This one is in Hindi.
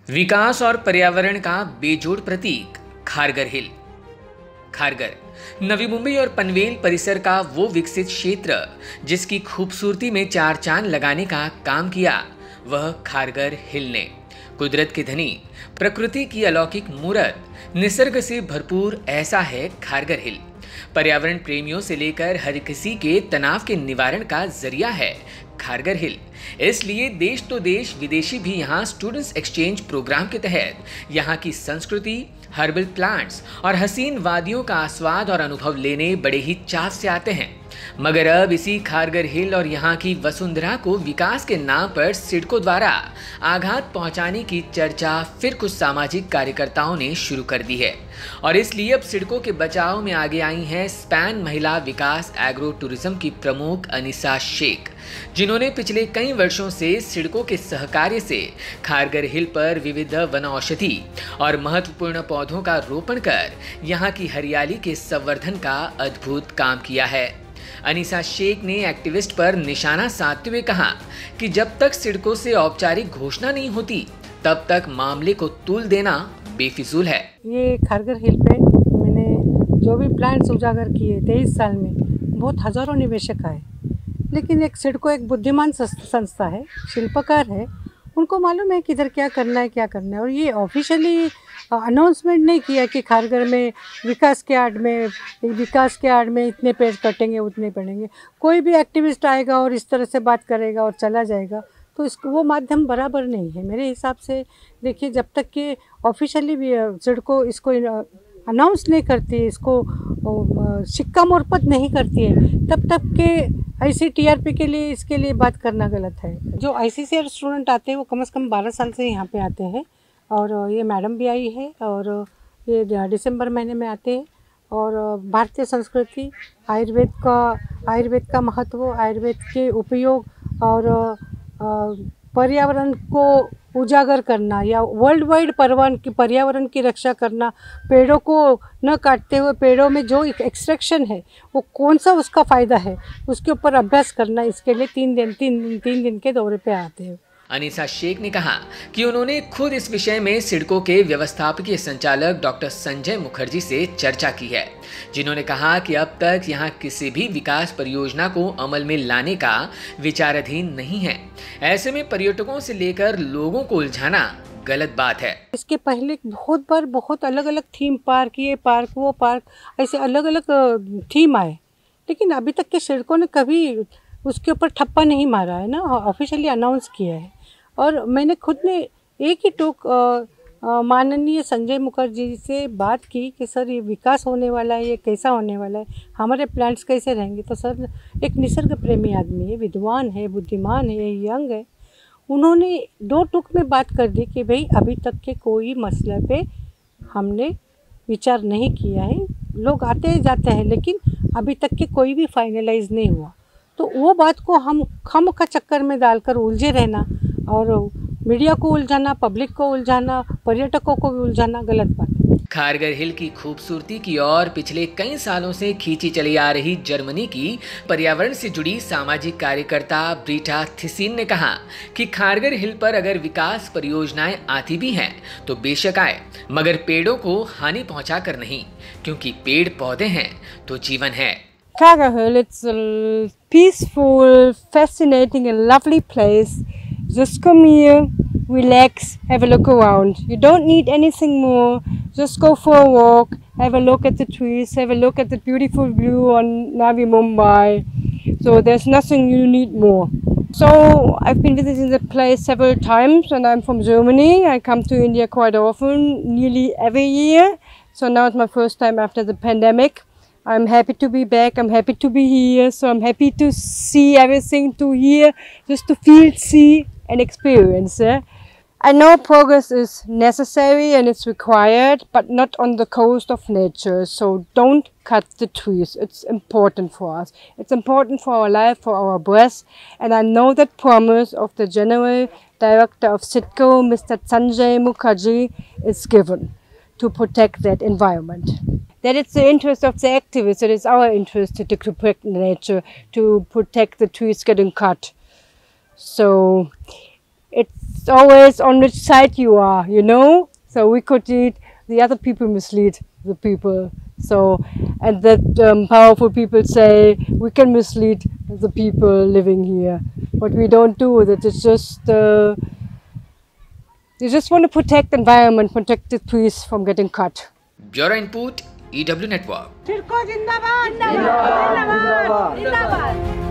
विकास और पर्यावरण का बेजोड़ प्रतीक खारगर हिल। खारगर नवी मुंबई और पनवेल परिसर का वो विकसित क्षेत्र जिसकी खूबसूरती में चार चांद लगाने का काम किया, वह खारगर हिल ने। कुदरत के धनी, प्रकृति की अलौकिक मूरत, निसर्ग से भरपूर ऐसा है खारगर हिल। पर्यावरण प्रेमियों से लेकर हर किसी के तनाव के निवारण का जरिया है खारगर हिल। इसलिए देश तो देश, विदेशी भी यहाँ स्टूडेंट्स एक्सचेंज प्रोग्राम के तहत यहाँ की संस्कृति, हर्बल प्लांट्स और हसीन वादियों का आस्वाद और अनुभव लेने बड़े ही चाव से आते हैं। मगर अब इसी खारगर हिल और यहाँ की वसुंधरा को विकास के नाम पर सिडको द्वारा आघात पहुंचाने की चर्चा फिर कुछ सामाजिक कार्यकर्ताओं ने शुरू कर दी है। और इसलिए अब सिडको के बचाव में आगे आई हैं स्पैन महिला विकास एग्रो टूरिज्म की प्रमुख अनीसा शेख, जिन्होंने पिछले कई वर्षों से सिडको के सहकार्य से खारगर हिल पर विविध वनौषधि और महत्वपूर्ण पौधों का रोपण कर यहाँ की हरियाली के संवर्धन का अद्भुत काम किया है। अनीसा शेख ने एक्टिविस्ट पर निशाना साधते हुए कहा कि जब तक सिडको से औपचारिक घोषणा नहीं होती, तब तक मामले को तूल देना बेफिजूल है। ये खारगर हिल पे मैंने जो भी प्लांट्स उजागर किए 23 साल में, बहुत हजारों निवेशक आए, लेकिन एक सिडको एक बुद्धिमान संस्था है, शिल्पकार है, उनको मालूम है किधर क्या करना है। और ये ऑफिशियली अनाउंसमेंट नहीं किया कि खारगर में विकास के आड़ में इतने पेड़ कटेंगे, उतने पड़ेंगे। कोई भी एक्टिविस्ट आएगा और इस तरह से बात करेगा और चला जाएगा, तो इसको वो माध्यम बराबर नहीं है मेरे हिसाब से। देखिए, जब तक कि ऑफिशियली भी सिडको इसको अनाउंस नहीं करती है, इसको सिक्का मोरपत नहीं करती है, तब तक के ऐसी टीआरपी के लिए इसके लिए बात करना गलत है। जो आईसीसीआर स्टूडेंट आते हैं वो कम से कम 12 साल से यहाँ पे आते हैं, और ये मैडम भी आई है, और ये दिसंबर महीने में आते हैं। और भारतीय संस्कृति, आयुर्वेद का महत्व, आयुर्वेद के उपयोग और पर्यावरण को उजागर करना या वर्ल्ड वाइड पर्यावरण की रक्षा करना, पेड़ों को न काटते हुए पेड़ों में जो एक्सट्रैक्शन है वो कौन सा उसका फ़ायदा है, उसके ऊपर अभ्यास करना, इसके लिए तीन दिन के दौरे पे आते हैं। अनीसा शेख ने कहा कि उन्होंने खुद इस विषय में सिडको के व्यवस्थापकीय संचालक डॉक्टर संजय मुखर्जी से चर्चा की है, जिन्होंने कहा कि अब तक यहाँ किसी भी विकास परियोजना को अमल में लाने का विचाराधीन नहीं है। ऐसे में पर्यटकों से लेकर लोगों को उलझाना गलत बात है। इसके पहले बहुत बार बहुत अलग अलग थीम पार्क, ये पार्क वो पार्क, ऐसे अलग अलग थीम आए, लेकिन अभी तक के सिडको ने कभी उसके ऊपर ठप्पा नहीं मारा है ना, ऑफिशियली अनाउंस किया है। और मैंने खुद ने एक ही टोक माननीय संजय मुखर्जी से बात की कि सर ये विकास होने वाला है, ये कैसा होने वाला है, हमारे प्लांट्स कैसे रहेंगे। तो सर एक निसर्ग प्रेमी आदमी है, विद्वान है, बुद्धिमान है, यंग है, उन्होंने 2 टूक में बात कर दी कि भाई अभी तक के कोई मसले पे हमने विचार नहीं किया है, लोग आते जाते हैं, लेकिन अभी तक के कोई भी फाइनलाइज नहीं हुआ। तो वो बात को हम खम का चक्कर में डालकर उलझे रहना और मीडिया को उलझाना, पब्लिक को उलझाना, पर्यटकों को भी उलझाना गलत बात है। खारगर हिल की खूबसूरती की ओर पिछले कई सालों से खींची चली आ रही जर्मनी की पर्यावरण से जुड़ी सामाजिक कार्यकर्ता ब्रीटा थिसिन ने कहा कि खारगर हिल पर अगर विकास परियोजनाएं आती भी हैं तो बेशक आए, मगर पेड़ों को हानि पहुंचा कर नहीं, क्योंकि पेड़ पौधे हैं तो जीवन है। Cargo Hill, it's a peaceful, fascinating and lovely place. Just come here, relax, have a look around. You don't need anything more. Just go for a walk, have a look at the trees, have a look at the beautiful view on Navi Mumbai. So there's nothing you need more. So I've been visiting the place several times, and I'm from Germany. I come to India quite often, nearly every year. So now it's my first time after the pandemic. I'm happy to be back, I'm happy to be here, so I'm happy to see everything, to hear, just to feel, see and experience. I know progress is necessary and it's required, but not on the coast of nature, so don't cut the trees. It's important for us. It's important for our life, for our breath, and I know that promise of the General Director of SIDCO, Mr. Sanjay Mukherjee, is given to protect that environment. That it's the interest of the activists, it is our interest to protect nature, to protect the trees getting cut. So it's always on which side you are, you know. So we could lead, the other people mislead the people. So, and that powerful people say we can mislead the people living here, but we don't do that. It's just you just want to protect the environment, protect the trees from getting cut. Bureau Input, EW Network. CIDCO जिंदाबाद जिंदाबाद जिंदाबाद जिंदाबाद